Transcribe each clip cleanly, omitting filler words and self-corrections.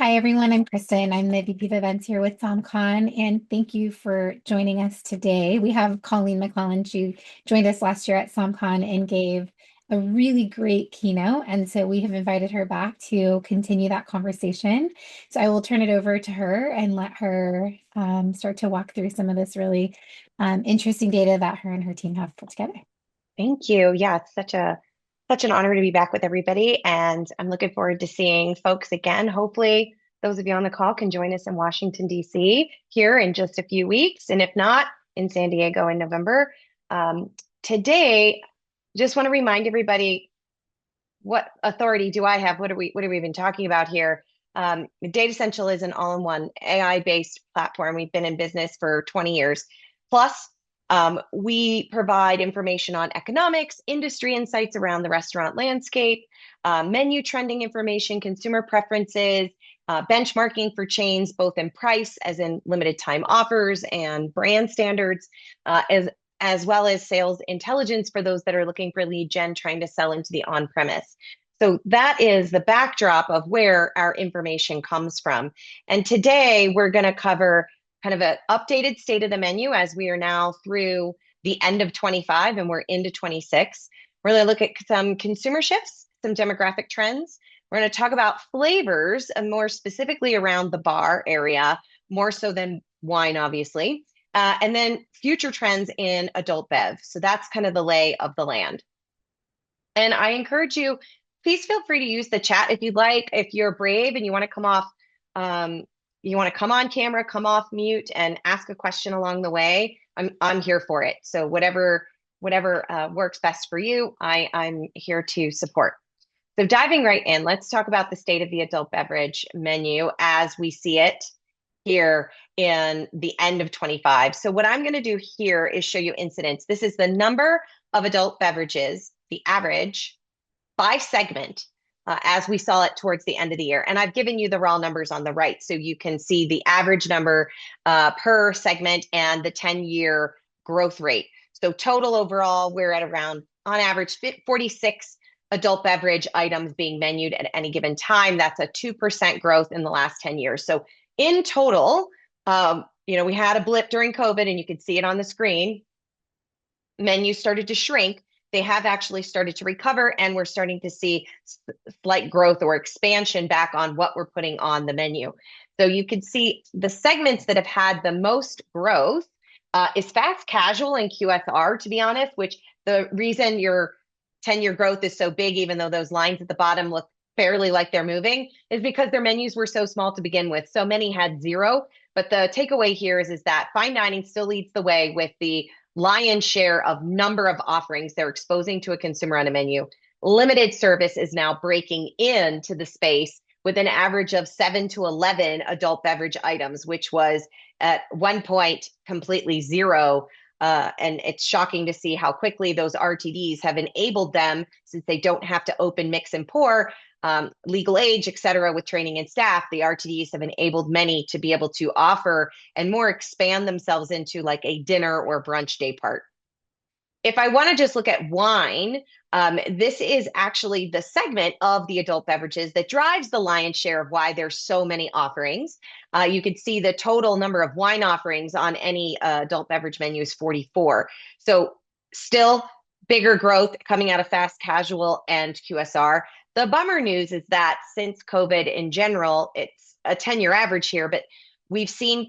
Hi, everyone. I'm Kristen. I'm the VP of Events here with SomCon, and thank you for joining us today. We have Colleen McClellan. She joined us last year at SomCon and gave a really great keynote, and so we have invited her back to continue that conversation. So I will turn it over to her and let her start to walk through some of this really interesting data that her and her team have put together. Thank you. Yeah, it's such an honor to be back with everybody, and I'm looking forward to seeing folks again. Hopefully, those of you on the call can join us in Washington, D.C. here in just a few weeks, and if not, in San Diego in November. Today, just want to remind everybody, what authority do I have? What are we even talking about here? Datassential is an all-in-one AI-based platform. We've been in business for 20 years plus. We provide information on economics, industry insights around the restaurant landscape, menu trending information, consumer preferences, benchmarking for chains, both in price, as in limited time offers and brand standards, as well as sales intelligence for those that are looking for lead gen, trying to sell into the on-premise. So that is the backdrop of where our information comes from. And today we're going to cover kind of an updated state of the menu as we are now through the end of 25 and we're into 26. We're going to look at some consumer shifts, some demographic trends. We're going to talk about flavors, and more specifically around the bar area, more so than wine, obviously. And then future trends in adult bev. So that's kind of the lay of the land. And I encourage you, please feel free to use the chat if you'd like. If you're brave and you want to come off, you want to come on camera, come off mute, and ask a question along the way, I'm here for it. So whatever works best for you, I'm here to support. So diving right in, let's talk about the state of the adult beverage menu as we see it here in the end of 25. So what I'm going to do here is show you incidents. This is the number of adult beverages, the average by segment, as we saw it towards the end of the year. And I've given you the raw numbers on the right, so you can see the average number per segment and the 10-year growth rate. So total overall, we're at around, on average, 46 adult beverage items being menued at any given time. That's a 2% growth in the last 10 years. So in total, we had a blip during COVID, and you can see it on the screen. Menus started to shrink. They have actually started to recover, and we're starting to see slight growth or expansion back on what we're putting on the menu. So you can see the segments that have had the most growth is fast casual and QSR, to be honest, which the reason your 10-year growth is so big, even though those lines at the bottom look fairly like they're moving, is because their menus were so small to begin with. So many had zero. But the takeaway here is that fine dining still leads the way with the lion's share of number of offerings they're exposing to a consumer on a menu. Limited service is now breaking into the space with an average of 7 to 11 adult beverage items, which was at one point completely zero. And it's shocking to see how quickly those RTDs have enabled them, since they don't have to open, mix, and pour, legal age, et cetera, with training and staff. The RTDs have enabled many to be able to offer and more expand themselves into like a dinner or brunch day part. If I want to just look at wine, this is actually the segment of the adult beverages that drives the lion's share of why there's so many offerings. You could see the total number of wine offerings on any adult beverage menu is 44. So still bigger growth coming out of fast casual and QSR. The bummer news is that since COVID in general, it's a 10-year average here, but we've seen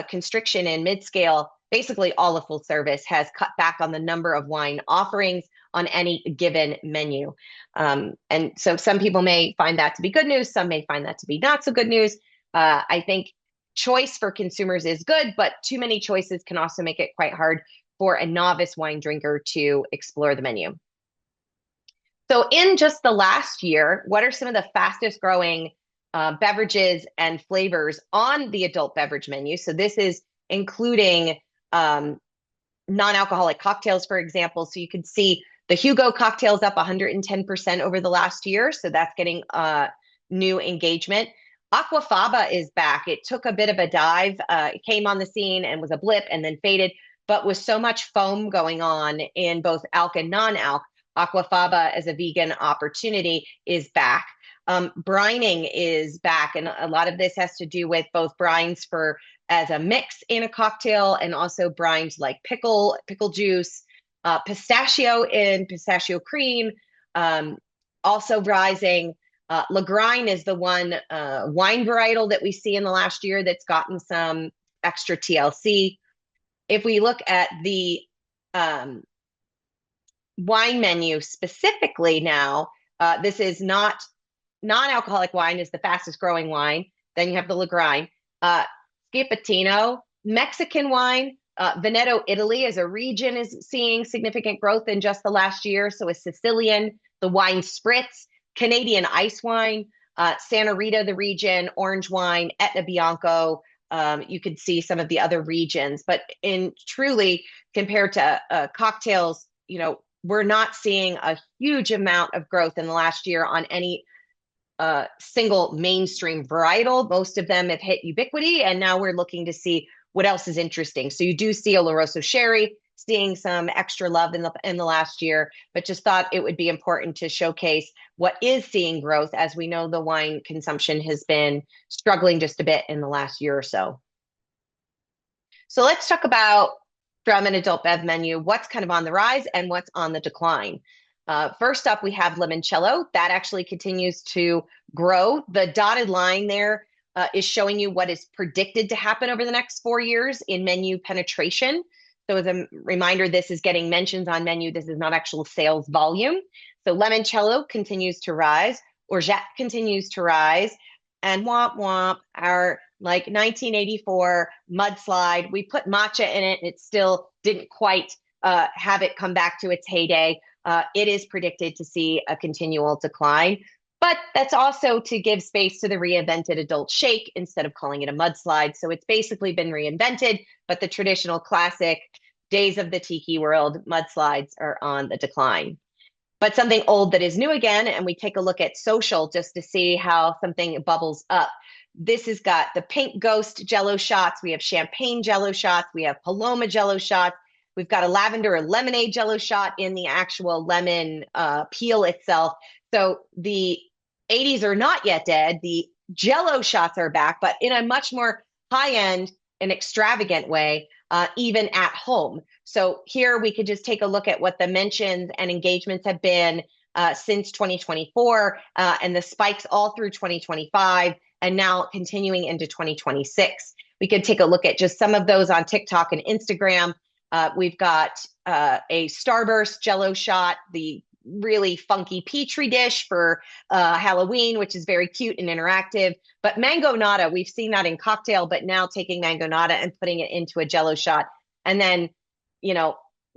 constriction in mid-scale. Basically, all of full service has cut back on the number of wine offerings on any given menu. And so some people may find that to be good news. Some may find that to be not so good news. I think choice for consumers is good, but too many choices can also make it quite hard for a novice wine drinker to explore the menu. So in just the last year, what are some of the fastest growing beverages and flavors on the adult beverage menu? So this is including non-alcoholic cocktails, for example. So you can see the Hugo cocktails up 110% over the last year. So that's getting new engagement. Aquafaba is back. It took a bit of a dive. It came on the scene and was a blip and then faded. But with so much foam going on in both alc and non-alc, Aquafaba as a vegan opportunity is back. Brining is back, and a lot of this has to do with both brines for as a mix in a cocktail, and also brines like pickle juice, pistachio in pistachio cream, also rising. Lagrine is the one wine varietal that we see in the last year that's gotten some extra TLC. If we look at the um, wine menu specifically now, this is not non-alcoholic wine is the fastest growing wine. Then you have the Lagrine, Scipitino, Mexican wine, Veneto, Italy as a region is seeing significant growth in just the last year. So is Sicilian, the wine spritz, Canadian ice wine, Santa Rita, the region, orange wine, Etna Bianco. You could see some of the other regions, but in truly compared to cocktails, we're not seeing a huge amount of growth in the last year on any single mainstream varietal. Most of them have hit ubiquity, and now we're looking to see what else is interesting. So you do see Oloroso Sherry seeing some extra love in the last year, but just thought it would be important to showcase what is seeing growth, as we know the wine consumption has been struggling just a bit in the last year or so. So let's talk about, from an adult bev menu, what's kind of on the rise and what's on the decline. First up, we have limoncello. That actually continues to grow. The dotted line there is showing you what is predicted to happen over the next 4 years in menu penetration. So as a reminder, this is getting mentions on menu. This is not actual sales volume. So limoncello continues to rise. Orgeat continues to rise. And womp womp, our 1984 mudslide, we put matcha in it, and it still didn't quite have it come back to its heyday. It is predicted to see a continual decline, but that's also to give space to the reinvented adult shake instead of calling it a mudslide. So it's basically been reinvented, but the traditional classic days of the tiki world mudslides are on the decline. But something old that is new again, and we take a look at social just to see how something bubbles up. This has got the pink ghost jello shots. We have champagne jello shots. We have Paloma jello shots. We've got a lavender or lemonade jello shot in the actual lemon peel itself. So the 80s are not yet dead. The jello shots are back, but in a much more high-end and extravagant way, even at home. So here we could just take a look at what the mentions and engagements have been since 2024 and the spikes all through 2025 and now continuing into 2026. We could take a look at just some of those on TikTok and Instagram. We've got a Starburst Jello shot, the really funky Petri dish for Halloween, which is very cute and interactive. But Mango Nata, we've seen that in cocktail, but now taking Mango Nata and putting it into a Jello shot. And then,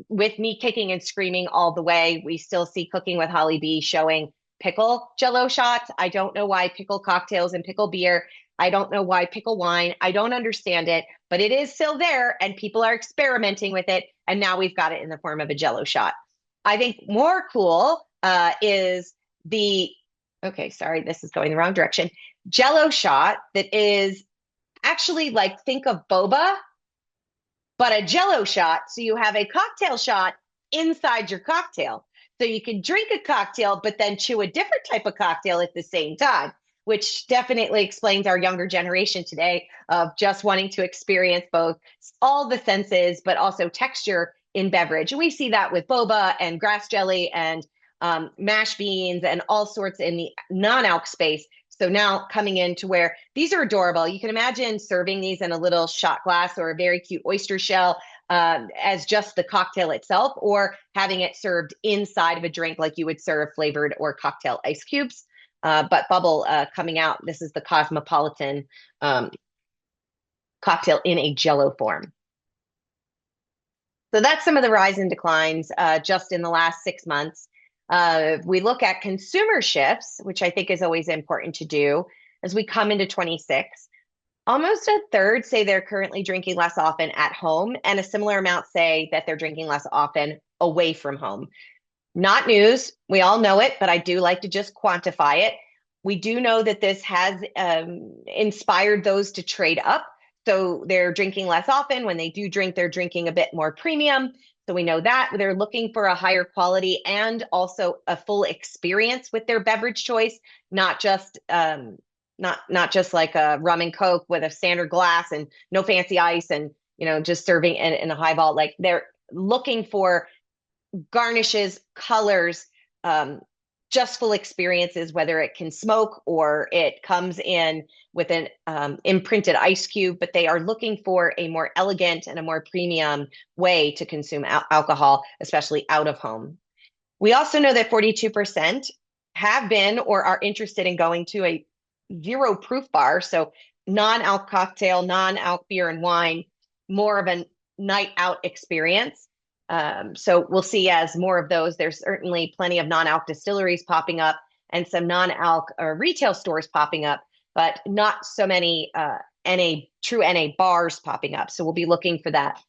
with me kicking and screaming all the way, we still see Cooking with Holly B showing pickle Jello shots. I don't know why pickle cocktails and pickle beer. I don't know why pickle wine. I don't understand it, but it is still there and people are experimenting with it. And now we've got it in the form of a Jello shot. I think more cool is okay, sorry, this is going the wrong direction. Jello shot that is actually think of boba, but a Jello shot. So you have a cocktail shot inside your cocktail. So you can drink a cocktail, but then chew a different type of cocktail at the same time, which definitely explains our younger generation today of just wanting to experience both all the senses, but also texture in beverage. And we see that with boba and grass jelly and mashed beans and all sorts in the non-alc space. So now coming into where these are adorable. You can imagine serving these in a little shot glass or a very cute oyster shell as just the cocktail itself, or having it served inside of a drink like you would serve flavored or cocktail ice cubes. But bubble coming out, this is the Cosmopolitan cocktail in a Jello form. So that's some of the rise and declines just in the last 6 months. We look at consumer shifts, which I think is always important to do as we come into 26. Almost a third say they're currently drinking less often at home, and a similar amount say that they're drinking less often away from home. Not news. We all know it, but I do like to just quantify it. We do know that this has inspired those to trade up. So they're drinking less often. When they do drink, they're drinking a bit more premium. So we know that they're looking for a higher quality and also a full experience with their beverage choice, not just not just like a rum and coke with a standard glass and no fancy ice and just serving in a highball. Like they're looking for garnishes, colors, um, just full experiences, whether it can smoke or it comes in with an imprinted ice cube, but they are looking for a more elegant and a more premium way to consume alcohol, especially out of home. We also know that 42% have been or are interested in going to a zero proof bar. So non-alc cocktail, non-alc beer and wine, more of a night out experience. So we'll see as more of those. There's certainly plenty of non-alc distilleries popping up and some non-alc retail stores popping up, but not so many true NA bars popping up. So we'll be looking for that.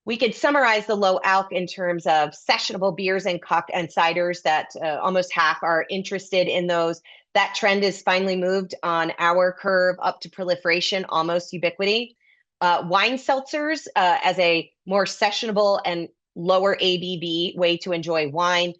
We could summarize the low alc in terms of sessionable beers and ciders that almost half are interested in those. That trend is finally moved on our curve up to proliferation, almost ubiquity. Wine seltzers as a more sessionable and lower ABV way to enjoy wine,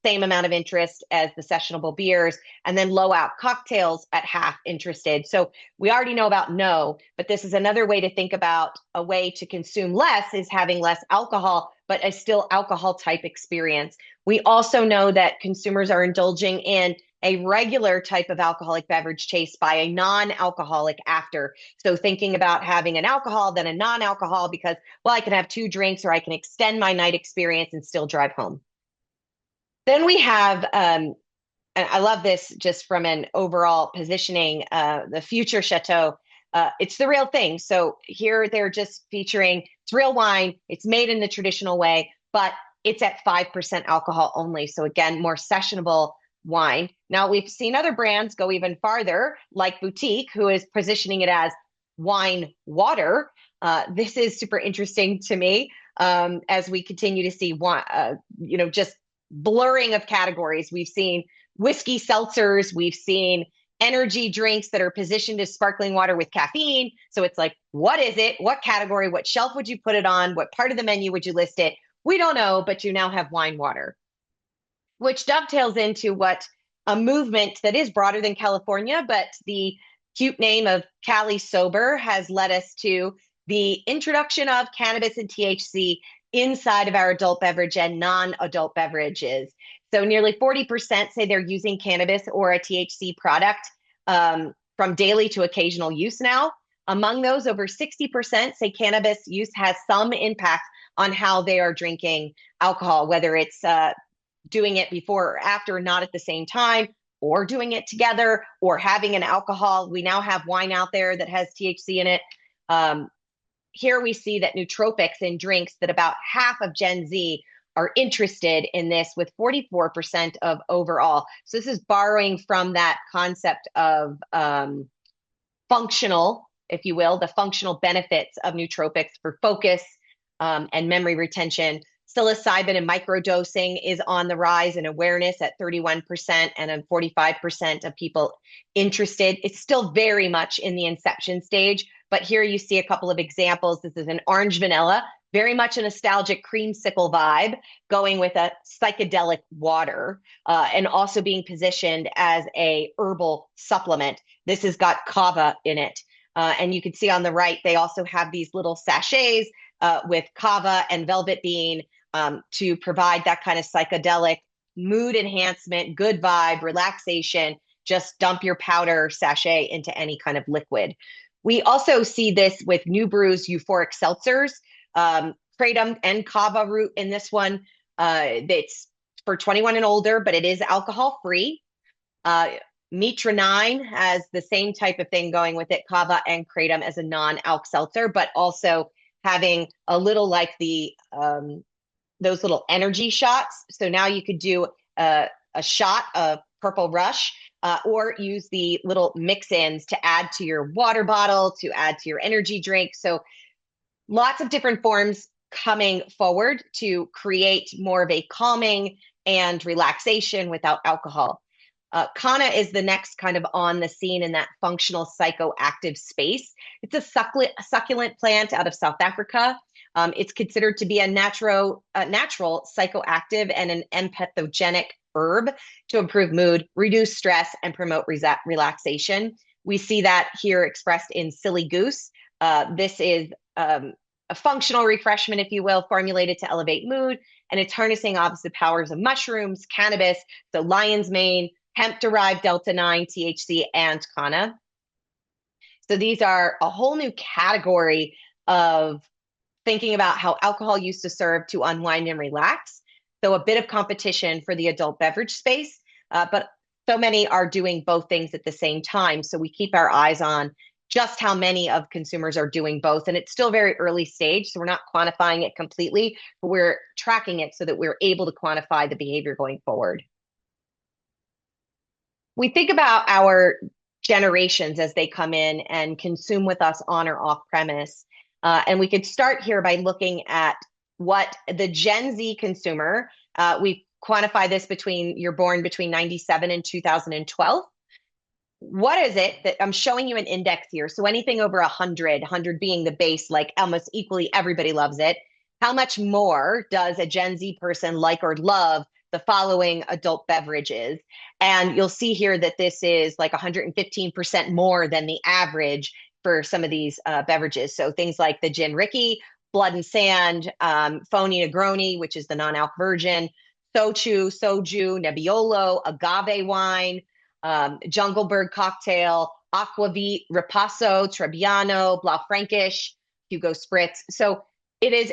same amount of interest as the sessionable beers, and then low alc cocktails at half interested. So we already know about no, but this is another way to think about a way to consume less is having less alcohol, but a still alcohol type experience. We also know that consumers are indulging in a regular type of alcoholic beverage chase by a non-alcoholic after. So thinking about having an alcohol, then a non-alcohol because, well, I can have 2 drinks or I can extend my night experience and still drive home. Then we have, and I love this just from an overall positioning, the future chateau. It's the real thing. So here they're just featuring, it's real wine. It's made in the traditional way, but it's at 5% alcohol only. So again, more sessionable wine. Now we've seen other brands go even farther, like Boutique, who is positioning it as wine water. This is super interesting to me as we continue to see just blurring of categories. We've seen whiskey seltzers, we've seen energy drinks that are positioned as sparkling water with caffeine. So it's like, what is it? What category? What shelf would you put it on? What part of the menu would you list it? We don't know, but you now have wine water, which dovetails into what a movement that is broader than California, but the cute name of Cali Sober has led us to the introduction of cannabis and THC inside of our adult beverage and non-adult beverages. So nearly 40% say they're using cannabis or a THC product from daily to occasional use now. Among those, over 60% say cannabis use has some impact on how they are drinking alcohol, whether it's doing it before or after, not at the same time, or doing it together, or having an alcohol. We now have wine out there that has THC in it. Here we see that nootropics in drinks, that about half of Gen Z are interested in this, with 44% of overall. So this is borrowing from that concept of functional, if you will, the functional benefits of nootropics for focus and memory retention. Psilocybin and microdosing is on the rise in awareness at 31% and 45% of people interested. It's still very much in the inception stage, but here you see a couple of examples. This is an orange vanilla, very much a nostalgic creamsicle vibe, going with a psychedelic water, and also being positioned as a herbal supplement. This has got kava in it. And you can see on the right, they also have these little sachets with kava and velvet bean to provide that kind of psychedelic mood enhancement, good vibe, relaxation. Just dump your powder sachet into any kind of liquid. We also see this with New Brew's euphoric seltzers, kratom and kava root in this one. It's for 21 and older, but it is alcohol free. Mitra 9 has the same type of thing going with it, kava and kratom as a non-alc seltzer, but also having a little like the those little energy shots. So now you could do a shot of Purple Rush, or use the little mix-ins to add to your water bottle, to add to your energy drink. So lots of different forms coming forward to create more of a calming and relaxation without alcohol. Kana is the next kind of on the scene in that functional psychoactive space. It's a succulent plant out of South Africa. It's considered to be a natural psychoactive and an empathogenic herb to improve mood, reduce stress, and promote relaxation. We see that here expressed in Silly Goose. This is a functional refreshment, if you will, formulated to elevate mood, and it's harnessing opposite powers of mushrooms, cannabis, so lion's mane, hemp-derived delta-9, THC, and kanna. So these are a whole new category of thinking about how alcohol used to serve to unwind and relax. So a bit of competition for the adult beverage space, but so many are doing both things at the same time. So we keep our eyes on just how many of consumers are doing both. And it's still very early stage, so we're not quantifying it completely, but we're tracking it so that we're able to quantify the behavior going forward. We think about our generations as they come in and consume with us on or off premise. And we could start here by looking at what the Gen Z consumer, we quantify this between, you're born between 97 and 2012. What is it that I'm showing you an index here? So anything over 100 being the base, like almost equally everybody loves it. How much more does a Gen Z person like or love the following adult beverages? And you'll see here that this is like 115% more than the average for some of these beverages. So things like the Gin Ricky, Blood and Sand, Phony Negroni, which is the non-alc version, Soju, Soju, Nebbiolo, Agave wine, Jungle Bird cocktail, Aquavit, Ripasso, Trebbiano, Blaufränkisch, Hugo Spritz. So it is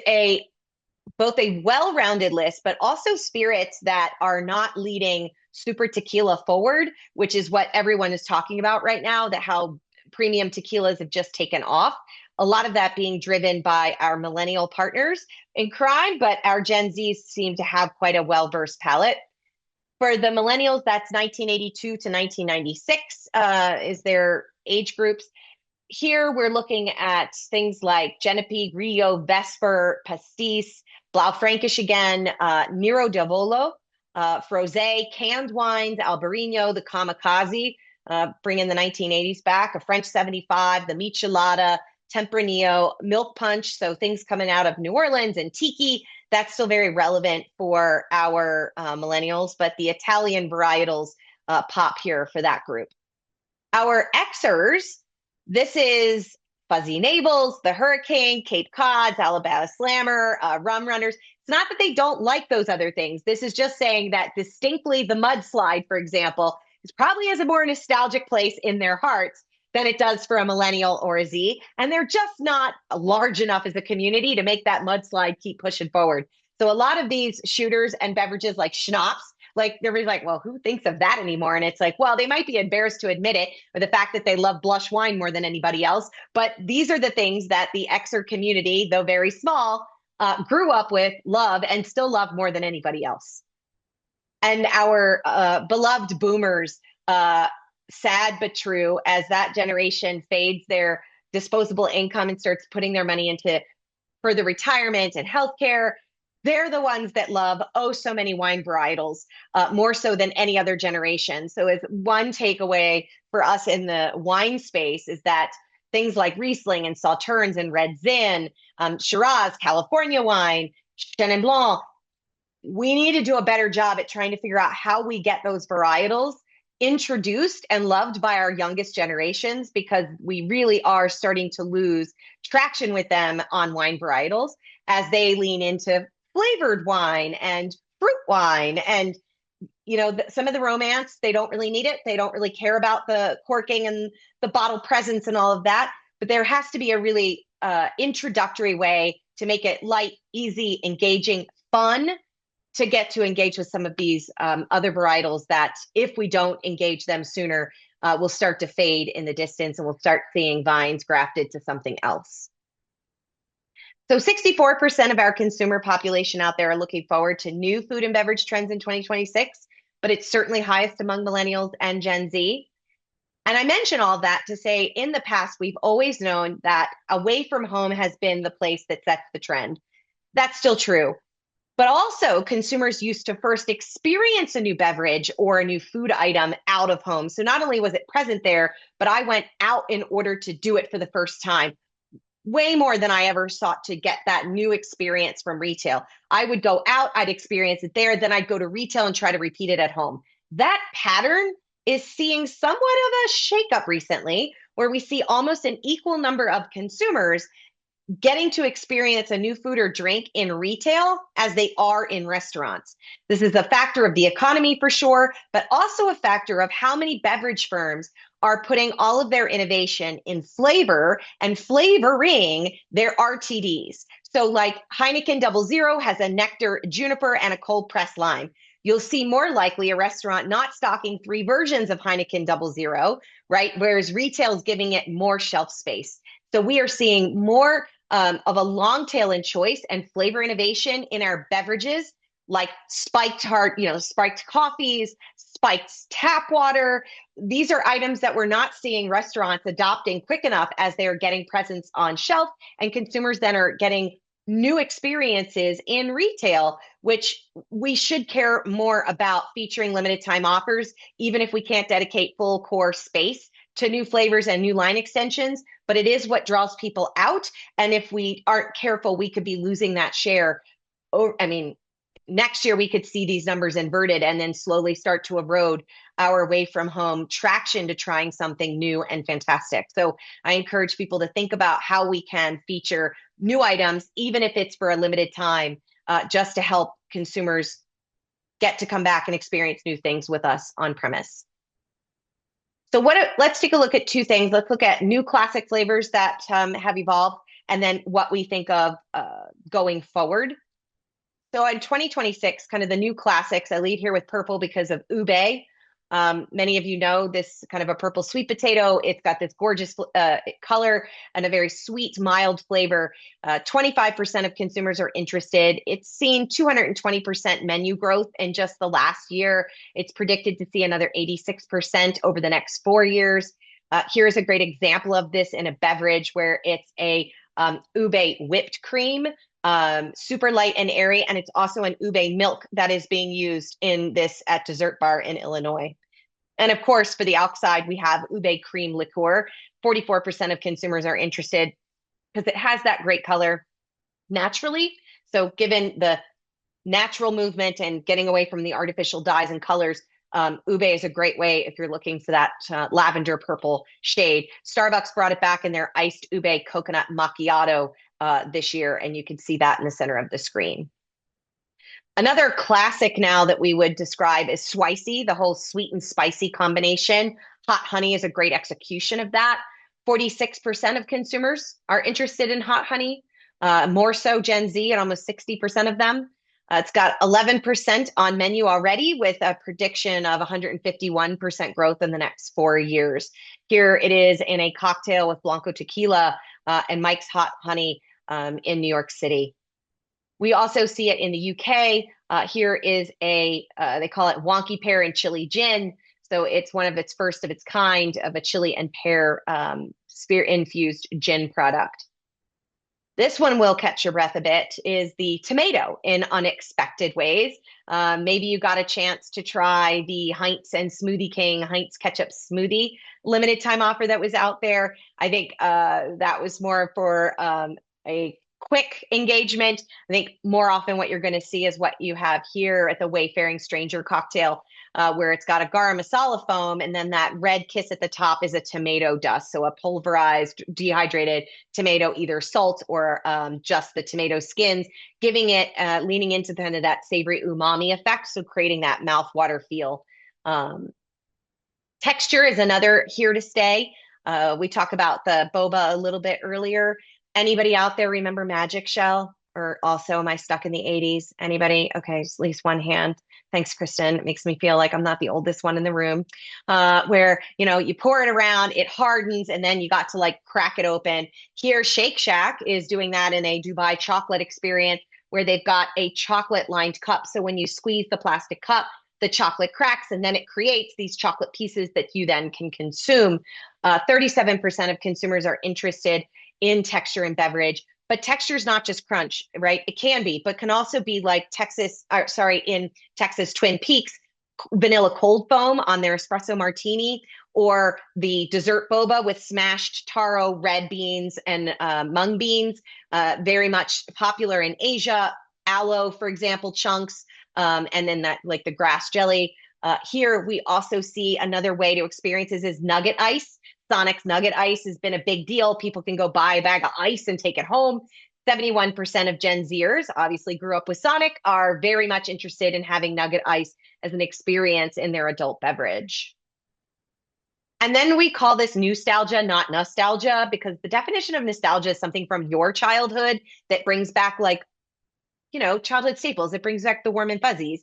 both a well-rounded list, but also spirits that are not leading super tequila forward, which is what everyone is talking about right now, that how premium tequilas have just taken off. A lot of that being driven by our millennial partners in crime, but our Gen Zs seem to have quite a well-versed palate. For the millennials, that's 1982 to 1996 is their age groups. Here we're looking at things like Genepi, Rio, Vesper, Pastis, Blaufränkisch again, Nero d'Avolo, Frosé, canned wines, Albarino, the Kamikaze, bringing the 1980s back, a French 75, the Michelada, Tempranillo, Milk Punch, so things coming out of New Orleans, and Tiki. That's still very relevant for our millennials, but the Italian varietals pop here for that group. Our Xers, this is Fuzzy Navels, the Hurricane, Cape Cods, Alabama Slammer, Rum Runners. It's not that they don't like those other things. This is just saying that distinctly the Mudslide, for example, is probably has a more nostalgic place in their hearts than it does for a millennial or a Z. And they're just not large enough as a community to make that Mudslide keep pushing forward. So a lot of these shooters and beverages like schnapps, like everybody's like, well, who thinks of that anymore? And it's like, well, they might be embarrassed to admit it, or the fact that they love blush wine more than anybody else. But these are the things that the Xer community, though very small, grew up with, love, and still love more than anybody else. And our beloved boomers, sad but true, as that generation fades their disposable income and starts putting their money into further retirement and healthcare, they're the ones that love so many wine varietals, more so than any other generation. So as one takeaway for us in the wine space is that things like Riesling and Sauternes and Red Zin, Shiraz, California wine, Chenin Blanc, we need to do a better job at trying to figure out how we get those varietals introduced and loved by our youngest generations, because we really are starting to lose traction with them on wine varietals as they lean into flavored wine and fruit wine. And, you know, some of the romance, they don't really need it. They don't really care about the corking and the bottle presence and all of that. But there has to be a really introductory way to make it light, easy, engaging, fun, to get to engage with some of these other varietals that, if we don't engage them sooner, will start to fade in the distance, and we'll start seeing vines grafted to something else. So 64% of our consumer population out there are looking forward to new food and beverage trends in 2026, but it's certainly highest among millennials and Gen Z. And I mention all that to say, in the past, we've always known that away from home has been the place that sets the trend. That's still true. But also, consumers used to first experience a new beverage or a new food item out of home. So not only was it present there, but I went out in order to do it for the first time. way more than I ever sought to get that new experience from retail. I would go out, I'd experience it there, then I'd go to retail and try to repeat it at home. That pattern is seeing somewhat of a shakeup recently, where we see almost an equal number of consumers getting to experience a new food or drink in retail as they are in restaurants. This is a factor of the economy for sure, but also a factor of how many beverage firms are putting all of their innovation in flavor and flavoring their RTDs. So, like Heineken Double Zero has a nectar, juniper, and a cold pressed lime. You'll see more likely a restaurant not stocking three versions of Heineken Double Zero, right? Whereas retail is giving it more shelf space. So we are seeing more of a long tail in choice and flavor innovation in our beverages, like spiked coffees, spiked tap water. These are items that we're not seeing restaurants adopting quick enough as they are getting presence on shelf, and consumers then are getting new experiences in retail, which we should care more about featuring limited time offers, even if we can't dedicate full core space to new flavors and new line extensions, but it is what draws people out. And if we aren't careful, we could be losing that share. I mean, next year we could see these numbers inverted and then slowly start to erode our away from home traction to trying something new and fantastic. So I encourage people to think about how we can feature new items, even if it's for a limited time, just to help consumers get to come back and experience new things with us on premise. So let's take a look at two things. Let's look at new classic flavors that have evolved, and then what we think of going forward. So in 2026, kind of the new classics, I lead here with purple because of ube. Many of you know this kind of a purple sweet potato. It's got this gorgeous color and a very sweet, mild flavor. 25% of consumers are interested. It's seen 220% menu growth in just the last year. It's predicted to see another 86% over the next 4 years. Here's a great example of this in a beverage where it's a ube whipped cream. Super light and airy, and it's also an ube milk that is being used in this at Dessert Bar in Illinois. And of course, for the outside, we have ube cream liqueur. 44% of consumers are interested because it has that great color naturally. So given the natural movement and getting away from the artificial dyes and colors, ube is a great way if you're looking for that lavender purple shade. Starbucks brought it back in their iced ube coconut macchiato this year, and you can see that in the center of the screen. Another classic now that we would describe is Swicy, the whole sweet and spicy combination. Hot honey is a great execution of that. 46% of consumers are interested in hot honey, more so Gen Z at almost 60% of them. It's got 11% on menu already, with a prediction of 151% growth in the next 4 years. Here it is in a cocktail with Blanco tequila and Mike's Hot Honey in New York City. We also see it in the UK. Here is they call it Wonky Pear and Chili Gin. So it's one of its first of its kind of a chili and pear spirit-infused gin product. This one will catch your breath a bit, is the tomato in unexpected ways. Maybe you got a chance to try the Heinz and Smoothie King Heinz ketchup smoothie limited time offer that was out there. I think that was more for a quick engagement. I think more often what you're going to see is what you have here at the Wayfaring Stranger cocktail, where it's got a garam masala foam, and then that red kiss at the top is a tomato dust. So a pulverized, dehydrated tomato, either salt or just the tomato skins, giving it, leaning into kind of that savory umami effect. So creating that mouthwater feel. Texture is another here to stay. We talked about the boba a little bit earlier. Anybody out there remember Magic Shell? Or also, am I stuck in the 80s? Anybody? Okay, just at least one hand. Thanks, Kristen. It makes me feel like I'm not the oldest one in the room. Where, you pour it around, it hardens, and then you got to like crack it open. Here, Shake Shack is doing that in a Dubai chocolate experience where they've got a chocolate lined cup. So when you squeeze the plastic cup, the chocolate cracks, and then it creates these chocolate pieces that you then can consume. 37% of consumers are interested in texture and beverage, but texture is not just crunch, right? It can be, but can also be like in Texas Twin Peaks, vanilla cold foam on their espresso martini, or the dessert boba with smashed taro, red beans, and mung beans, very much popular in Asia. Aloe, for example, chunks, and then that like the grass jelly. Here we also see another way to experience this is nugget ice. Sonic's nugget ice has been a big deal. People can go buy a bag of ice and take it home. 71% of Gen Zers obviously grew up with Sonic, are very much interested in having nugget ice as an experience in their adult beverage. And then we call this nostalgia, not nostalgia, because the definition of nostalgia is something from your childhood that brings back like, childhood staples. It brings back the warm and fuzzies.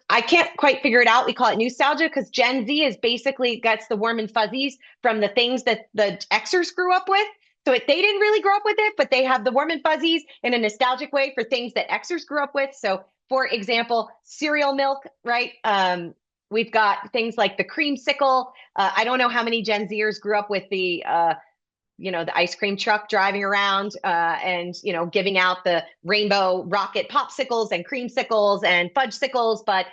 I can't quite figure it out. We call it nostalgia because Gen Z is basically gets the warm and fuzzies from the things that the Xers grew up with. So they didn't really grow up with it, but they have the warm and fuzzies in a nostalgic way for things that Xers grew up with. So, for example, cereal milk, right? We've got things like the creamsicle. I don't know how many Gen Zers grew up with the ice cream truck driving around and, giving out the rainbow rocket popsicles and creamsicles and fudgesicles. But,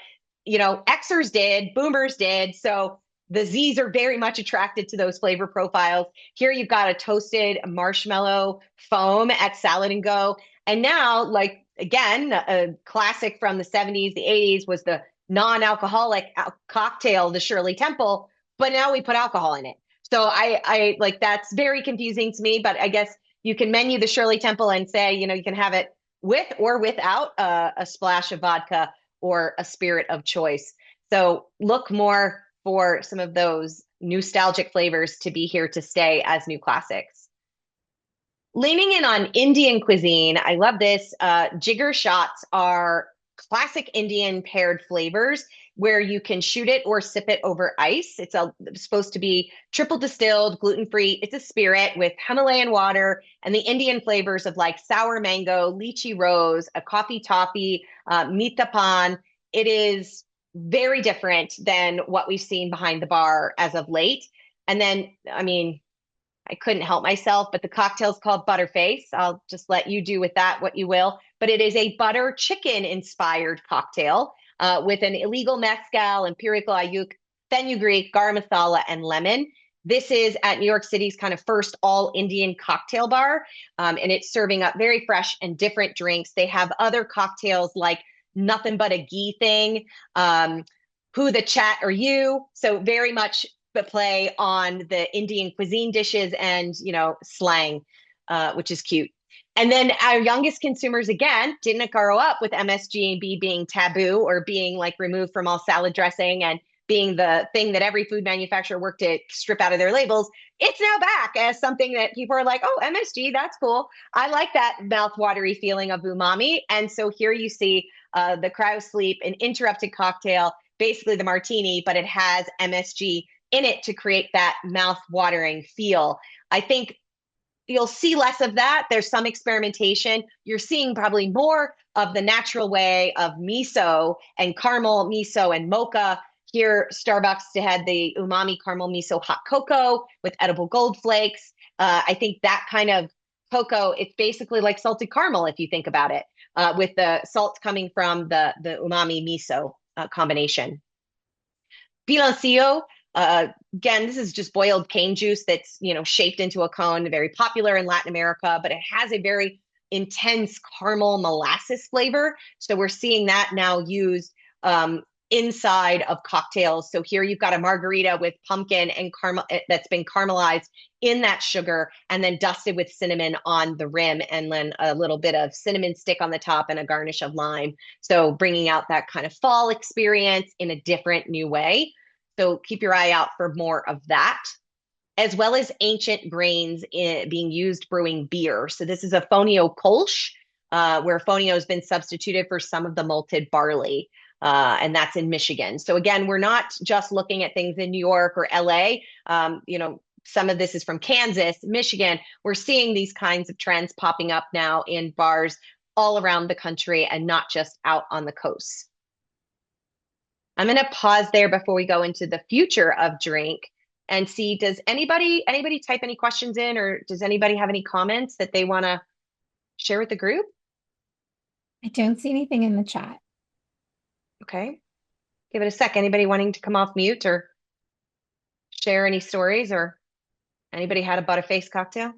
Xers did, boomers did. So the Z's are very much attracted to those flavor profiles. Here you've got a toasted marshmallow foam at Salad and Go. And now, like, again, a classic from the 70s, the 80s was the non-alcoholic cocktail, the Shirley Temple, but now we put alcohol in it. So I like that's very confusing to me, but I guess you can menu the Shirley Temple and say, you can have it with or without a splash of vodka or a spirit of choice. So look more for some of those nostalgic flavors to be here to stay as new classics. Leaning in on Indian cuisine, I love this. Jigger shots are classic Indian paired flavors where you can shoot it or sip it over ice. It's supposed to be triple distilled, gluten-free. It's a spirit with Himalayan water and the Indian flavors of like sour mango, lychee rose, a coffee toffee, meeta pan. It is very different than what we've seen behind the bar as of late. And then, I mean, I couldn't help myself, but the cocktail's called Butterface. I'll just let you do with that what you will. But it is a butter chicken inspired cocktail with an illegal mezcal, empirical ayuk, fenugreek, garam masala, and lemon. This is at New York City's kind of first all Indian cocktail bar, and it's serving up very fresh and different drinks. They have other cocktails like Nothing But a Ghee Thing, Who the Chat Are You? So very much but play on the Indian cuisine dishes and, slang, which is cute. And then our youngest consumers, again, didn't grow up with MSG being taboo or being like removed from all salad dressing and being the thing that every food manufacturer worked to strip out of their labels. It's now back as something that people are like, oh, MSG, that's cool. I like that mouth-watery feeling of umami. And so here you see the cryo sleep, an interrupted cocktail, basically the martini, but it has MSG in it to create that mouth-watering feel. I think you'll see less of that. There's some experimentation. You're seeing probably more of the natural way of miso and caramel miso and mocha. Here, Starbucks had the umami caramel miso hot cocoa with edible gold flakes. I think that kind of cocoa, it's basically like salted caramel if you think about it, with the salt coming from the umami miso combination. Piloncillo, again, this is just boiled cane juice that's, shaped into a cone, very popular in Latin America, but it has a very intense caramel molasses flavor. So we're seeing that now used inside of cocktails. So here you've got a margarita with pumpkin and caramel that's been caramelized in that sugar and then dusted with cinnamon on the rim and then a little bit of cinnamon stick on the top and a garnish of lime. So bringing out that kind of fall experience in a different new way. So keep your eye out for more of that, as well as ancient grains being used brewing beer. So this is a fonio kolsch, where fonio has been substituted for some of the malted barley. And that's in Michigan. So again, we're not just looking at things in New York or LA. Some of this is from Kansas, Michigan. We're seeing these kinds of trends popping up now in bars all around the country and not just out on the coast. I'm going to pause there before we go into the future of drink and see, does anybody type any questions in, or does anybody have any comments that they want to share with the group? I don't see anything in the chat. Okay. Give it a sec. Anybody wanting to come off mute or share any stories or anybody had a butter-faced cocktail?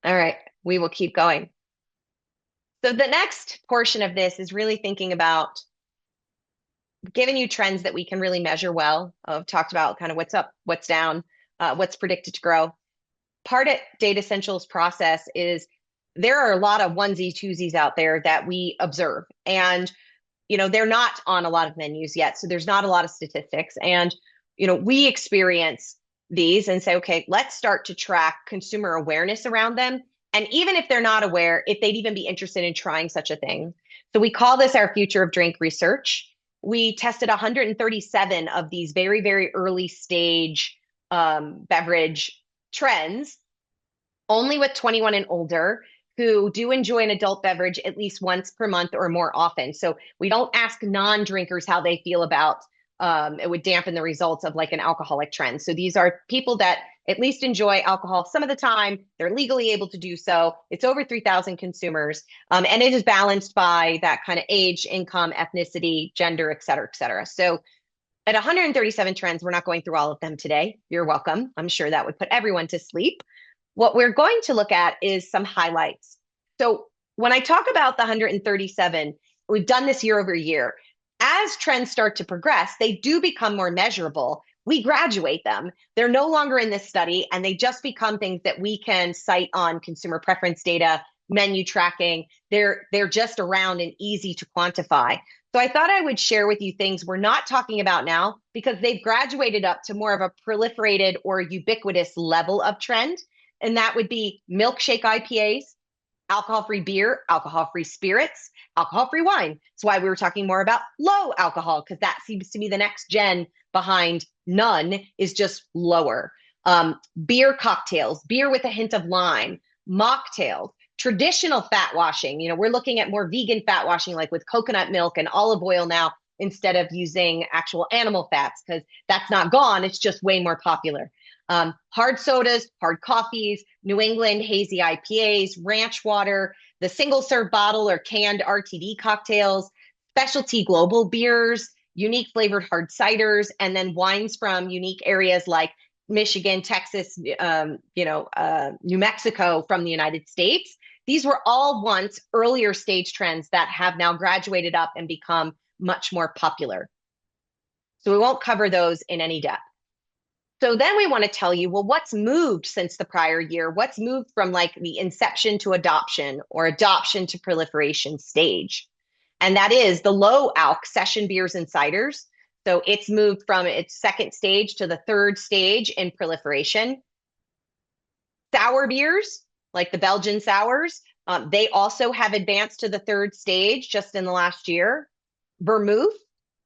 All right, we will keep going. So the next portion of this is really thinking about giving you trends that we can really measure well. I've talked about kind of what's up, what's down, what's predicted to grow. Part of Datassential's process is there are a lot of onesie twosies out there that we observe, and they're not on a lot of menus yet, so there's not a lot of statistics. And we experience these and say, okay, let's start to track consumer awareness around them. And even if they're not aware, if they'd even be interested in trying such a thing. So we call this our future of drink research. We tested 137 of these very, very early stage beverage trends, only with 21 and older, who do enjoy an adult beverage at least once per month or more often. So we don't ask non-drinkers how they feel about it would dampen the results of like an alcoholic trend. So these are people that at least enjoy alcohol some of the time. They're legally able to do so. It's over 3,000 consumers. And it is balanced by that kind of age, income, ethnicity, gender, et cetera, et cetera. So at 137 trends, we're not going through all of them today. You're welcome. I'm sure that would put everyone to sleep. What we're going to look at is some highlights. So when I talk about the 137, we've done this year over year. As trends start to progress, they do become more measurable. We graduate them. They're no longer in this study, and they just become things that we can cite on consumer preference data, menu tracking. They're just around and easy to quantify. So I thought I would share with you things we're not talking about now because they've graduated up to more of a proliferated or ubiquitous level of trend. And that would be milkshake IPAs, alcohol-free beer, alcohol-free spirits, alcohol-free wine. That's why we were talking more about low alcohol, because that seems to be the next gen behind none is just lower. Beer cocktails, beer with a hint of lime, mocktails, traditional fat washing. We're looking at more vegan fat washing, like with coconut milk and olive oil now, instead of using actual animal fats, because that's not gone. It's just way more popular. Hard sodas, hard coffees, New England hazy IPAs, ranch water, the single serve bottle or canned RTD cocktails, specialty global beers, unique flavored hard ciders, and then wines from unique areas like Michigan, Texas, New Mexico from the United States. These were all once earlier stage trends that have now graduated up and become much more popular. So we won't cover those in any depth. So then we want to tell you, well, what's moved since the prior year? What's moved from like the inception to adoption or adoption to proliferation stage? And that is the low alc session beers and ciders. So it's moved from its second stage to the third stage in proliferation. Sour beers, like the Belgian sours, they also have advanced to the third stage just in the last year. Vermouth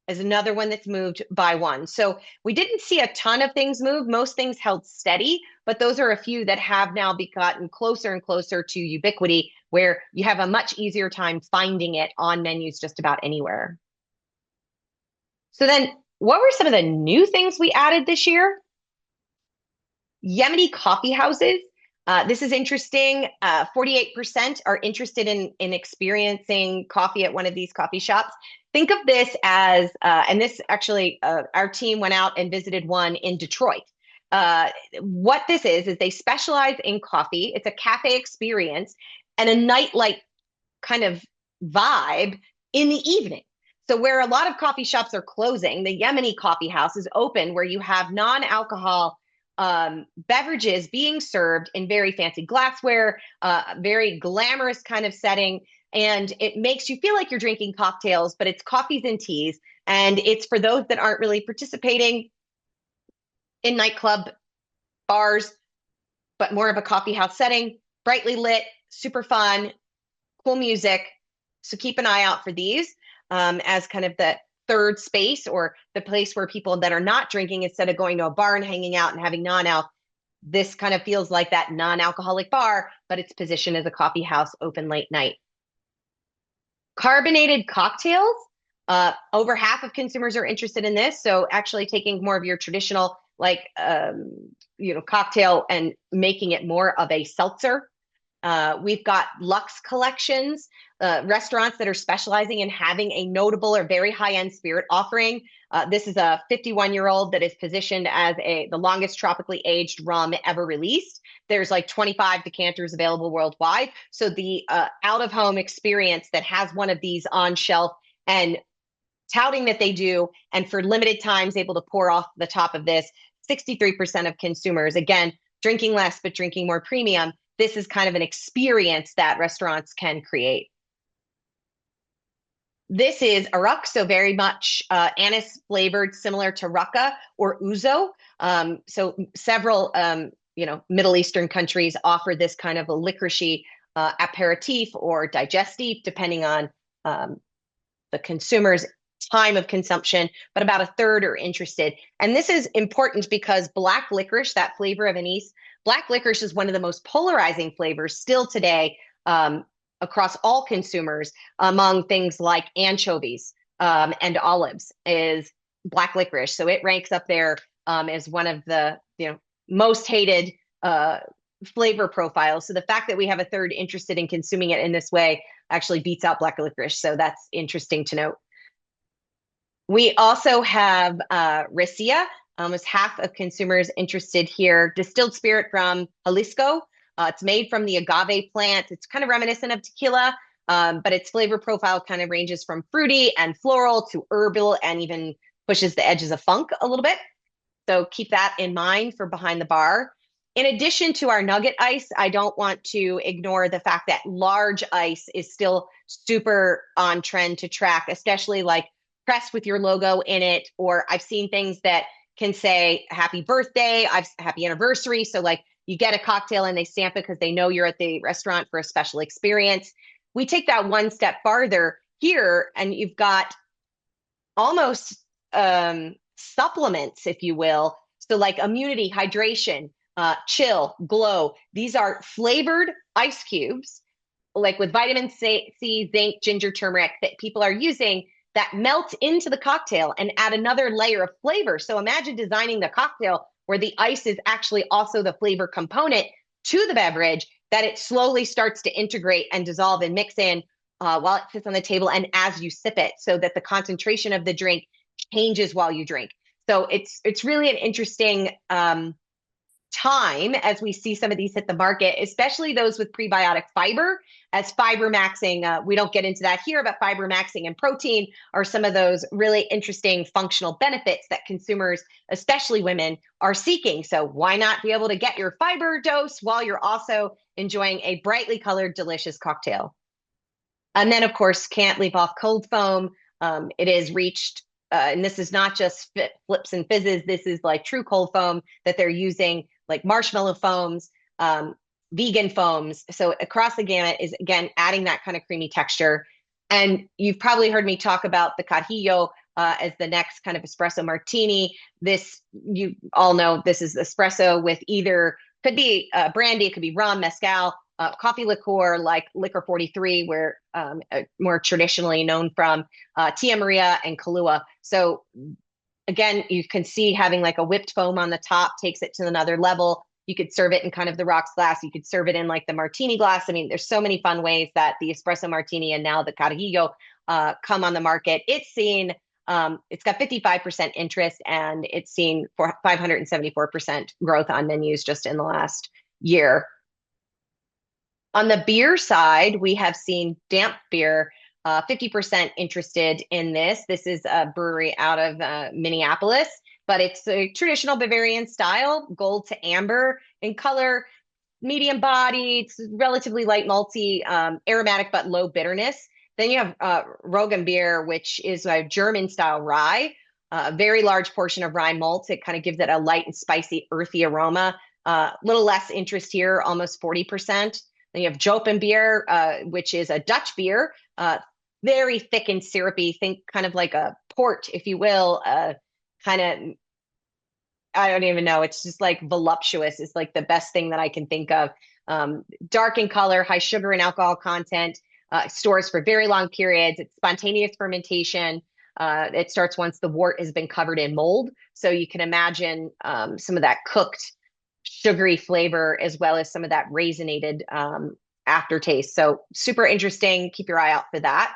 is another one that's moved by one. So we didn't see a ton of things move. Most things held steady, but those are a few that have now gotten closer and closer to ubiquity, where you have a much easier time finding it on menus just about anywhere. So then what were some of the new things we added this year? Yemeni coffee houses. This is interesting. 48% are interested in experiencing coffee at one of these coffee shops. Think of this as, and this actually, our team went out and visited one in Detroit. What this is they specialize in coffee. It's a cafe experience and a nightlight kind of vibe in the evening. So where a lot of coffee shops are closing, the Yemeni coffee house is open, where you have non-alcohol beverages being served in very fancy glassware, very glamorous kind of setting. And it makes you feel like you're drinking cocktails, but it's coffees and teas. And it's for those that aren't really participating in nightclub bars, but more of a coffee house setting, brightly lit, super fun, cool music. So keep an eye out for these as kind of the third space, or the place where people that are not drinking, instead of going to a bar and hanging out and having non-alc, this kind of feels like that non-alcoholic bar, but it's positioned as a coffee house open late night. Carbonated cocktails. Over half of consumers are interested in this. So actually taking more of your traditional cocktail and making it more of a seltzer. We've got luxe collections, restaurants that are specializing in having a notable or very high-end spirit offering. This is a 51-year-old that is positioned as the longest tropically aged rum ever released. There's like 25 decanters available worldwide. So the out-of-home experience that has one of these on shelf and touting that they do, and for limited times able to pour off the top of this, 63% of consumers, again, drinking less, but drinking more premium. This is kind of an experience that restaurants can create. This is Arak, so very much anise flavored, similar to Raqqa or Ouzo. So several, Middle Eastern countries offer this kind of a licoricey aperitif or digestif, depending on the consumer's time of consumption, but about a third are interested. And this is important because black licorice, that flavor of anise, black licorice is one of the most polarizing flavors still today across all consumers among things like anchovies and olives is black licorice. So it ranks up there as one of the most hated flavor profiles. So the fact that we have a third interested in consuming it in this way actually beats out black licorice. So that's interesting to note. We also have Racia, almost half of consumers interested here. Distilled spirit from Jalisco. It's made from the agave plant. It's kind of reminiscent of tequila, but its flavor profile kind of ranges from fruity and floral to herbal and even pushes the edges of funk a little bit. So keep that in mind for behind the bar. In addition to our nugget ice, I don't want to ignore the fact that large ice is still super on trend to track, especially like pressed with your logo in it, or I've seen things that can say happy birthday, happy anniversary. So like you get a cocktail and they stamp it because they know you're at the restaurant for a special experience. We take that one step farther here, and you've got almost supplements, if you will. So like immunity, hydration, chill, glow. These are flavored ice cubes, like with vitamin C, zinc, ginger, turmeric that people are using that melt into the cocktail and add another layer of flavor. So imagine designing the cocktail where the ice is actually also the flavor component to the beverage, that it slowly starts to integrate and dissolve and mix in while it sits on the table and as you sip it, so that the concentration of the drink changes while you drink. So it's really an interesting time as we see some of these hit the market, especially those with prebiotic fiber, as fiber maxing. We don't get into that here, but fiber maxing and protein are some of those really interesting functional benefits that consumers, especially women, are seeking. So why not be able to get your fiber dose while you're also enjoying a brightly colored, delicious cocktail? And then, of course, can't leave off cold foam. It is reached, and this is not just flips and fizzes. This is like true cold foam that they're using, like marshmallow foams, vegan foams. So across the gamut is, again, adding that kind of creamy texture. And you've probably heard me talk about the Carrillo as the next kind of espresso martini. This, you all know, this is espresso with either, could be brandy, it could be rum, mezcal, coffee liqueur like Liquor 43, where more traditionally known from Tia Maria and Kahlua. So again, you can see having like a whipped foam on the top takes it to another level. You could serve it in kind of the rocks glass. You could serve it in like the martini glass. I mean, there's so many fun ways that the espresso martini and now the Carrillo come on the market. It's seen, it's got 55% interest, and it's seen 574% growth on menus just in the last year. On the beer side, we have seen damp beer, 50% interested in this. This is a brewery out of Minneapolis, but it's a traditional Bavarian style, gold to amber in color, medium body. It's relatively light malty, aromatic, but low bitterness. Then you have Rogan beer, which is a German style rye, a very large portion of rye malt. It kind of gives it a light and spicy, earthy aroma. Little less interest here, almost 40%. Then you have Jopen beer, which is a Dutch beer, very thick and syrupy. Think kind of like a port, if you will, kind of, I don't even know. It's just like voluptuous. It's like the best thing that I can think of. Dark in color, high sugar and alcohol content, stores for very long periods. It's spontaneous fermentation. It starts once the wort has been covered in mold. So you can imagine some of that cooked sugary flavor, as well as some of that raisinated aftertaste. So super interesting. Keep your eye out for that.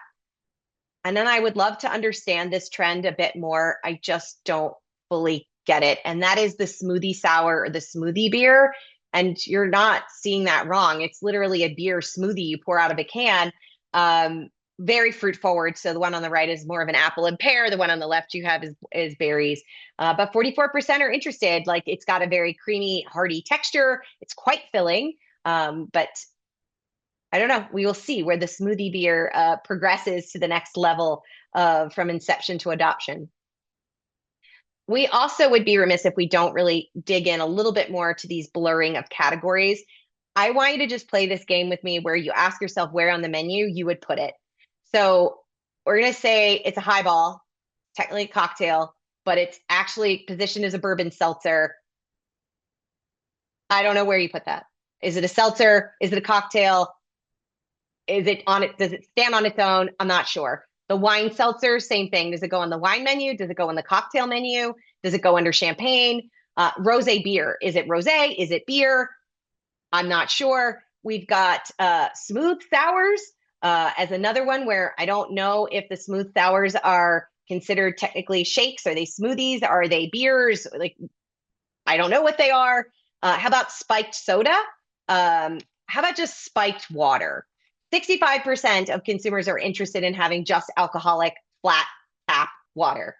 And then I would love to understand this trend a bit more. I just don't fully get it. And that is the smoothie sour or the smoothie beer. And you're not seeing that wrong. It's literally a beer smoothie you pour out of a can. Um, Very fruit forward. So the one on the right is more of an apple and pear. The one on the left you have is berries. But 44% are interested. Like it's got a very creamy, hearty texture. It's quite filling. But I don't know. We will see where the smoothie beer progresses to the next level from inception to adoption. We also would be remiss if we don't really dig in a little bit more to these blurring of categories. I want you to just play this game with me where you ask yourself where on the menu you would put it. So we're going to say it's a highball, technically a cocktail, but it's actually positioned as a bourbon seltzer. I don't know where you put that. Is it a seltzer? Is it a cocktail? Is it on it? Does it stand on its own? I'm not sure. The wine seltzer, same thing. Does it go on the wine menu? Does it go on the cocktail menu? Does it go under champagne? Rosé beer. Is it rosé? Is it beer? I'm not sure. We've got smooth sours as another one where I don't know if the smooth sours are considered technically shakes. Are they smoothies? Are they beers? Like, I don't know what they are. How about spiked soda? How about just spiked water? 65% of consumers are interested in having just alcoholic flat tap water.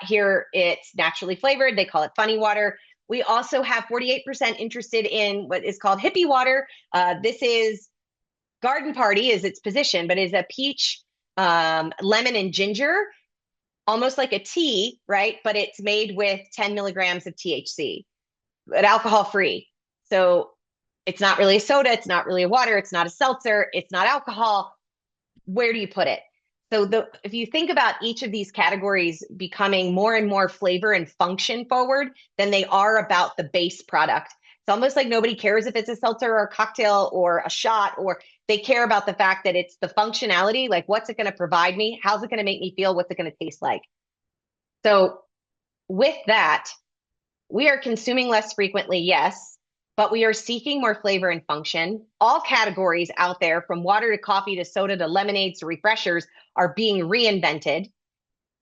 Here it's naturally flavored. They call it funny water. We also have 48% interested in what is called hippie water. This is Garden Party is its position, but is a peach, lemon, and ginger, almost like a tea, right? But it's made with 10 milligrams of THC, but alcohol free. So it's not really a soda. It's not really a water. It's not a seltzer. It's not alcohol. Where do you put it? So if you think about each of these categories becoming more and more flavor and function forward than they are about the base product. It's almost like nobody cares if it's a seltzer or a cocktail or a shot, or they care about the fact that it's the functionality, like what's it going to provide me? How's it going to make me feel? What's it going to taste like? So with that, we are consuming less frequently, yes, but we are seeking more flavor and function. All categories out there, from water to coffee to soda to lemonades to refreshers, are being reinvented.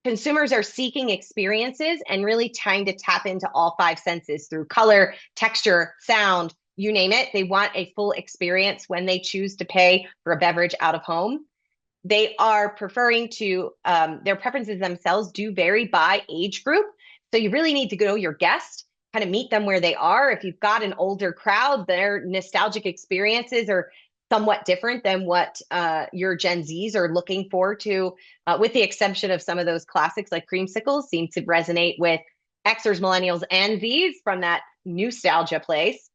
Consumers are seeking experiences and really trying to tap into all five senses through color, texture, sound, you name it. They want a full experience when they choose to pay for a beverage out of home. They are preferring to, their preferences themselves do vary by age group. So you really need to know your guest, kind of meet them where they are. If you've got an older crowd, their nostalgic experiences are somewhat different than what your Gen Zs are looking forward to, with the exception of some of those classics like creamsicles seem to resonate with Xers, millennials, and Zs from that nostalgia place.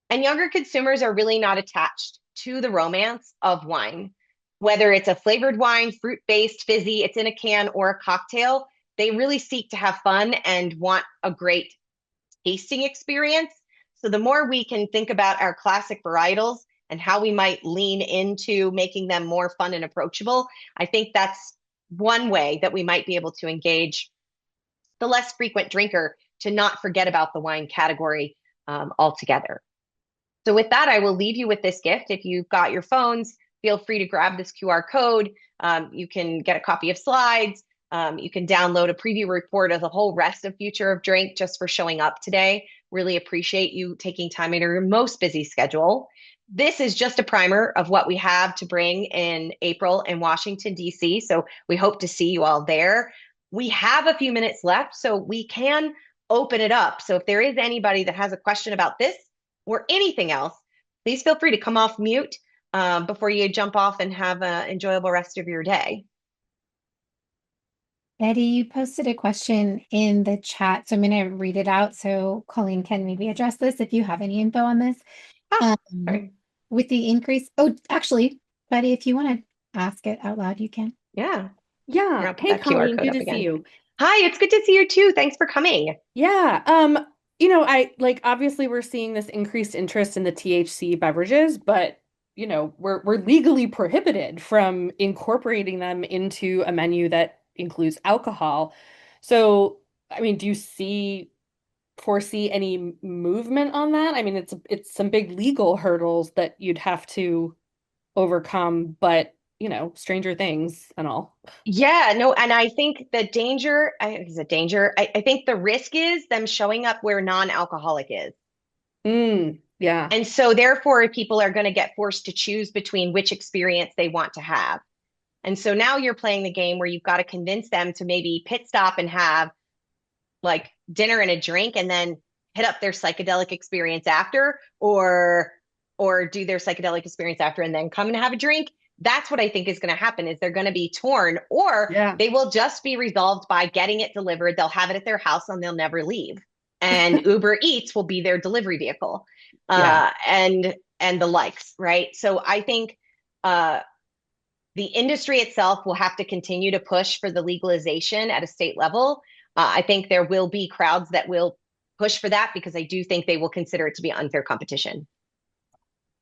And younger consumers are really not attached to the romance of wine. Whether it's a flavored wine, fruit-based, fizzy, it's in a can, or a cocktail, they really seek to have fun and want a great tasting experience. So the more we can think about our classic varietals and how we might lean into making them more fun and approachable, I think that's one way that we might be able to engage the less frequent drinker to not forget about the wine category altogether. So with that, I will leave you with this gift. If you've got your phones, feel free to grab this QR code. You can get a copy of slides. You can download a preview report of the whole rest of Future of Drink just for showing up today. Really appreciate you taking time in your most busy schedule. This is just a primer of what we have to bring in April in Washington, D.C. So we hope to see you all there. We have a few minutes left, so we can open it up. So if there is anybody that has a question about this or anything else, please feel free to come off mute before you jump off and have an enjoyable rest of your day. Betty, you posted a question in the chat, so I'm going to read it out so Colleen can maybe address this if you have any info on this. Ah, Um, sorry. with the increase, actually, Betty, if you want to ask it out loud, you can. Yeah. Yeah. I'll put Hey, that QR Colleen, code good up to see again. you. Hi, it's good to see you too. Thanks for coming. Yeah. I like obviously we're seeing this increased interest in the THC beverages, but we're legally prohibited from incorporating them into a menu that includes alcohol. So, I mean, do you see foresee any movement on that. I mean, it's some big legal hurdles that you'd have to overcome, but stranger things and all. Yeah, no, and I think the danger, is it danger? I think the risk is them showing up where non-alcoholic is. Yeah. And so therefore people are going to get forced to choose between which experience they want to have. And so now you're playing the game where you've got to convince them to maybe pit stop and have like dinner and a drink and then hit up their psychedelic experience after, or do their psychedelic experience after and then come and have a drink. That's what I think is going to happen is they're going to be torn, or Yeah. they will just be resolved by getting it delivered. They'll have it at their house and they'll never leave. And Uber Eats will be their delivery vehicle, Yeah. and the likes, right? So I think the industry itself will have to continue to push for the legalization at a state level. I think there will be crowds that will push for that because I do think they will consider it to be unfair competition.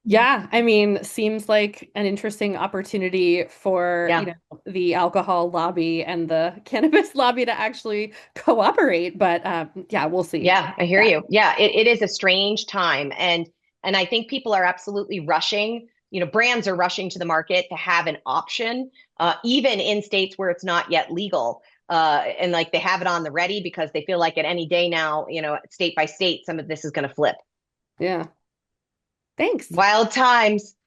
Yeah, I mean, seems like an interesting opportunity for, Yeah. the alcohol lobby and the cannabis lobby to actually cooperate. But yeah, we'll see. Yeah, I hear Yeah. you. Yeah, it is a strange time. And I think people are absolutely rushing, brands are rushing to the market to have an option, even in states where it's not yet legal. And like they have it on the ready because they feel like at any day now, state by state, some of this is going to flip. Yeah. Thanks. Wild times.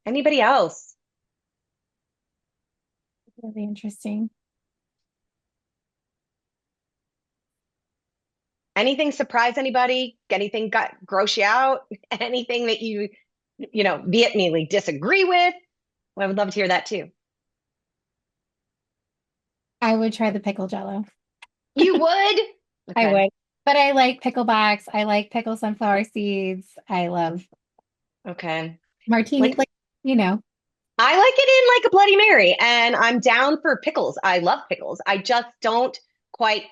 Anybody else? Really interesting. Anything surprise anybody? Anything got gross you out? Anything that you vehemently disagree with? Well, I would love to hear that too. I would try the pickle jello. You would? I Okay. would. But I like picklebacks. I like pickle sunflower seeds. I love Okay. martini, Like you know. I like it in like a Bloody Mary, and I'm down for pickles. I love pickles. I just don't quite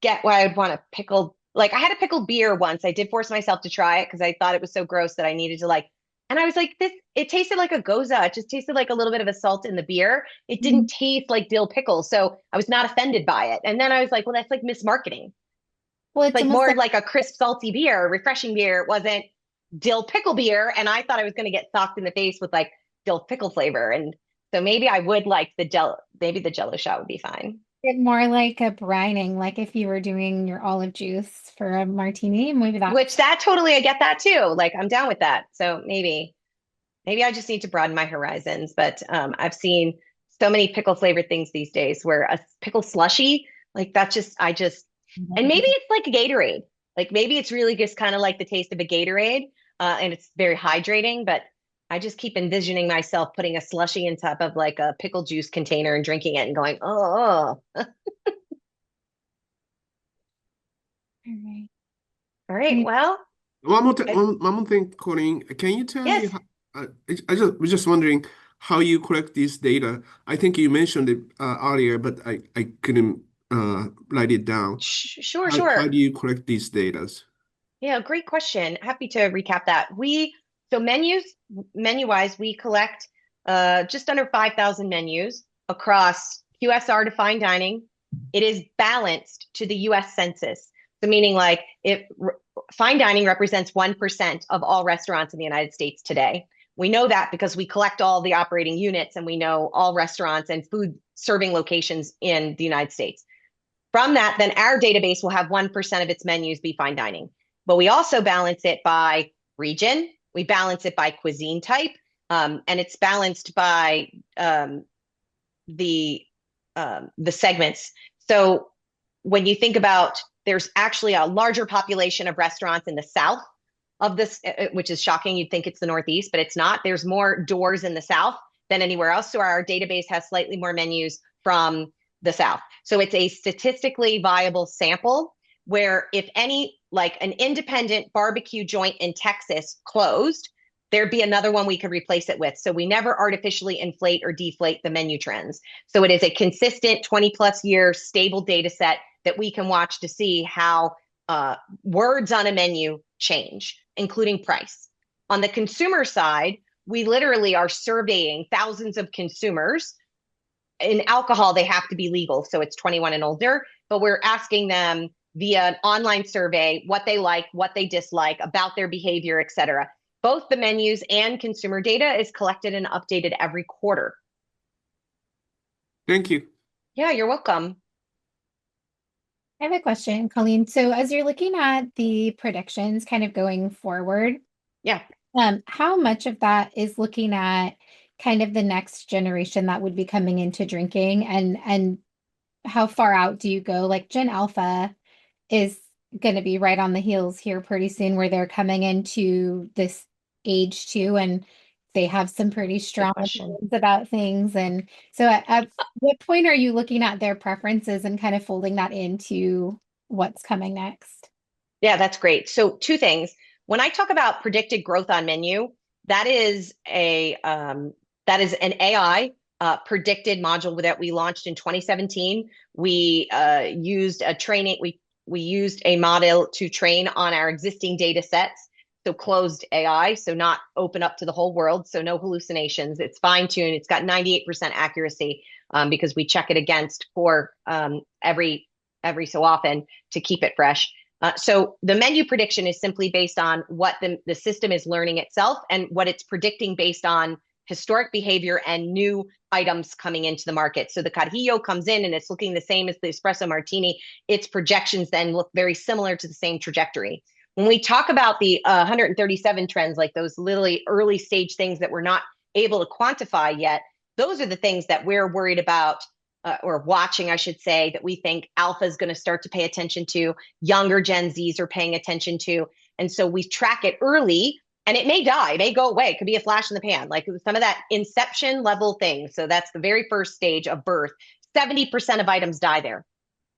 get why I'd want to pickle. Like I had a pickled beer once. I did force myself to try it because I thought it was so gross that I needed to like. And I was like, this. It tasted like a goza. It just tasted like a little bit of a salt in the beer. It Mhm. didn't taste like dill pickle, so I was not offended by it. And then I was like, well, that's like mismarketing. Well, It's it's like almost more like like a crisp, salty beer, refreshing beer. It wasn't dill pickle beer, and I thought I was going to get socked in the face with like dill pickle flavor. And so maybe I would like the Jello. Maybe the Jello shot would be fine. more like a brining, like if you were doing your olive juice for a martini, maybe that. Which that totally, I get that too. Like I'm down with that. So maybe I just need to broaden my horizons. But I've seen so many pickle flavored things these days where a pickle slushy, like that just and maybe it's like a Gatorade. Like maybe it's really just kind of like the taste of a Gatorade, and it's very hydrating. But I just keep envisioning myself putting a slushy in top of like a pickle juice container and drinking it and going, oh, All right. all right. Any, Well, I, One more thing, Colleen. Can you tell me yes. how, I just was just wondering how you collect this data. I think you mentioned it earlier, but I couldn't write it down. Sure, How sure. do you collect these data? Yeah, great question. Happy to recap that. So menu wise, we collect just under 5,000 menus across QSR to fine dining. It is balanced to the US Census. So meaning like if fine dining represents 1% of all restaurants in the United States today. We know that because we collect all the operating units and we know all restaurants and food serving locations in the United States. From that, then our database will have 1% of its menus be fine dining. But we also balance it by region. We balance it by cuisine type. And it's balanced by the segments. So when you think about, there's actually a larger population of restaurants in the South of this, which is shocking. You'd think it's the Northeast, but it's not. There's more doors in the South than anywhere else. So our database has slightly more menus from the South. So it's a statistically viable sample where if any, like an independent barbecue joint in Texas closed, there'd be another one we could replace it with. So we never artificially inflate or deflate the menu trends. So it is a consistent 20 plus year stable data set that we can watch to see how words on a menu change, including price. On the consumer side, we literally are surveying thousands of consumers in alcohol, they have to be legal. So it's 21 and older, but we're asking them via an online survey what they like, what they dislike, about their behavior, et cetera. Both the menus and consumer data is collected and updated every quarter. Thank you. Yeah, you're welcome. I have a question, Colleen. So as you're looking at the predictions kind of going forward, Yeah. how much of that is looking at kind of the next generation that would be coming into drinking, and how far out do you go? Like Gen Alpha is going to be right on the heels here pretty soon, where they're coming into this age too, and they have some pretty strong opinions about things. And so at what point are you looking at their preferences and kind of folding that into what's coming next? Yeah, that's great. So two things. When I talk about predicted growth on menu, that is an AI predicted module that we launched in 2017. We used a training. We used a model to train on our existing data sets. So closed AI, so not open up to the whole world. So no hallucinations. It's fine tuned. It's got 98% accuracy because we check it against for every so often to keep it fresh. So the menu prediction is simply based on what the system is learning itself and what it's predicting based on historic behavior and new items coming into the market. So the Carrillo comes in and it's looking the same as the espresso martini. Its projections then look very similar to the same trajectory. When we talk about the 137 trends, like those literally early stage things that we're not able to quantify yet, those are the things that we're worried about or watching, I should say, that we think Alpha is going to start to pay attention to, younger Gen Zs are paying attention to. And so we track it early and it may die, it may go away. It could be a flash in the pan, like some of that inception level thing. So that's the very first stage of birth. 70% of items die there.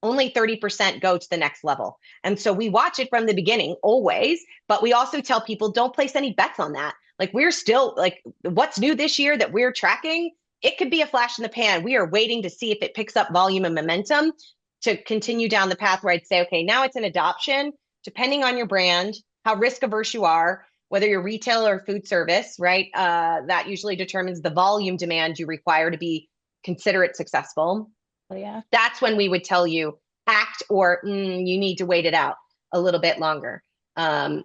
Only 30% go to the next level. And so we watch it from the beginning always, but we also tell people don't place any bets on that. Like we're still like what's new this year that we're tracking, it could be a flash in the pan. We are waiting to see if it picks up volume and momentum to continue down the path where I'd say, okay, now it's an adoption, depending on your brand, how risk averse you are, whether you're retail or food service, right? That usually determines the volume demand you require to be considered successful. Oh, yeah. That's when we would tell you act or you need to wait it out a little bit longer.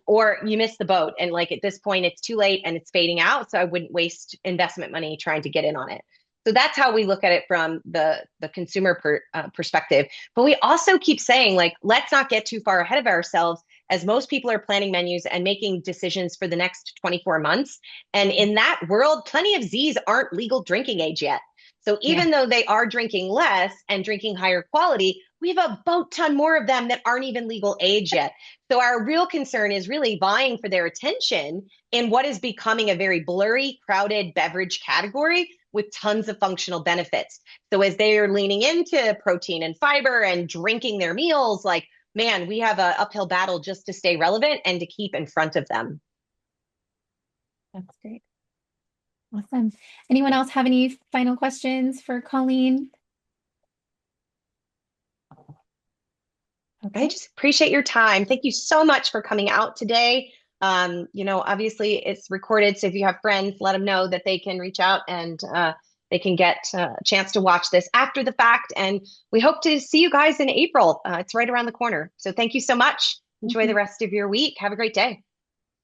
Or you missed the boat and like at this point it's too late and it's fading out. So I wouldn't waste investment money trying to get in on it. So that's how we look at it from the consumer perspective. But we also keep saying like, let's not get too far ahead of ourselves as most people are planning menus and making decisions for the next 24 months. And in that world, plenty of Zs aren't legal drinking age yet. So even though they are drinking less and drinking higher quality, we have a boat ton more of them that aren't even legal age yet. So our real concern is really vying for their attention in what is becoming a very blurry, crowded beverage category with tons of functional benefits. So as they are leaning into protein and fiber and drinking their meals, like, man, we have an uphill battle just to stay relevant and to keep in front of them. That's great. Awesome. Anyone else have any final questions for Colleen? Okay. I just appreciate your time. Thank you so much for coming out today. Obviously it's recorded. So if you have friends, let them know that they can reach out and they can get a chance to watch this after the fact. And we hope to see you guys in April. It's right around the corner. So thank you so much. Enjoy the rest of your week. Have a great day.